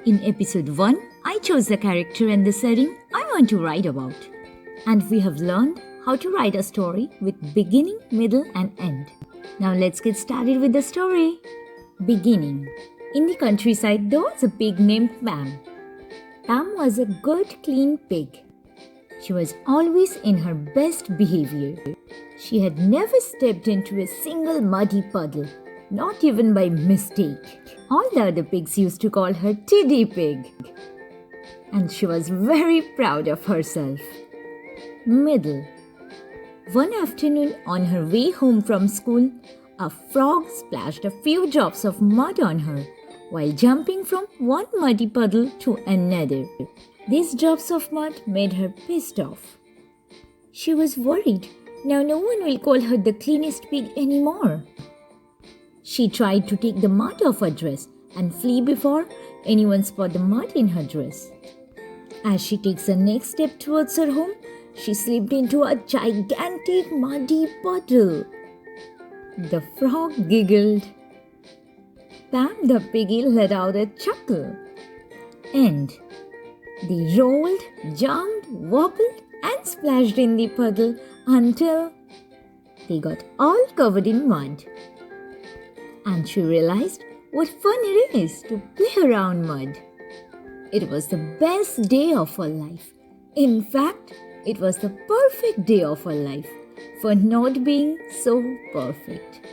In episode 1, I chose the character and the setting I want to write about. And we have learned how to write a story with beginning, middle, and end. Now let's get started with the story. Beginning. In the countryside, there was a pig named Pam. Pam was a good, clean pig. She was always in her best behavior. She had never stepped into a single muddy puddle, not even by mistake. All the other pigs used to call her Tiddy Pig. And she was very proud of herself. Middle. One afternoon on her way home from school, a frog splashed a few drops of mud on her while jumping from one muddy puddle to another. These drops of mud made her pissed off. She was worried. Now no one will call her the cleanest pig anymore. She tried to take the mud off her dress and flee before anyone spotted the mud in her dress. As she takes the next step towards her home, she slipped into a gigantic muddy puddle. The frog giggled. Pam the piggy let out a chuckle. And they rolled, jumped, wobbled and splashed in the puddle until they got all covered in mud. And she realized what fun it is to play around mud. It was the best day of her life. In fact, it was the perfect day of her life for not being so perfect.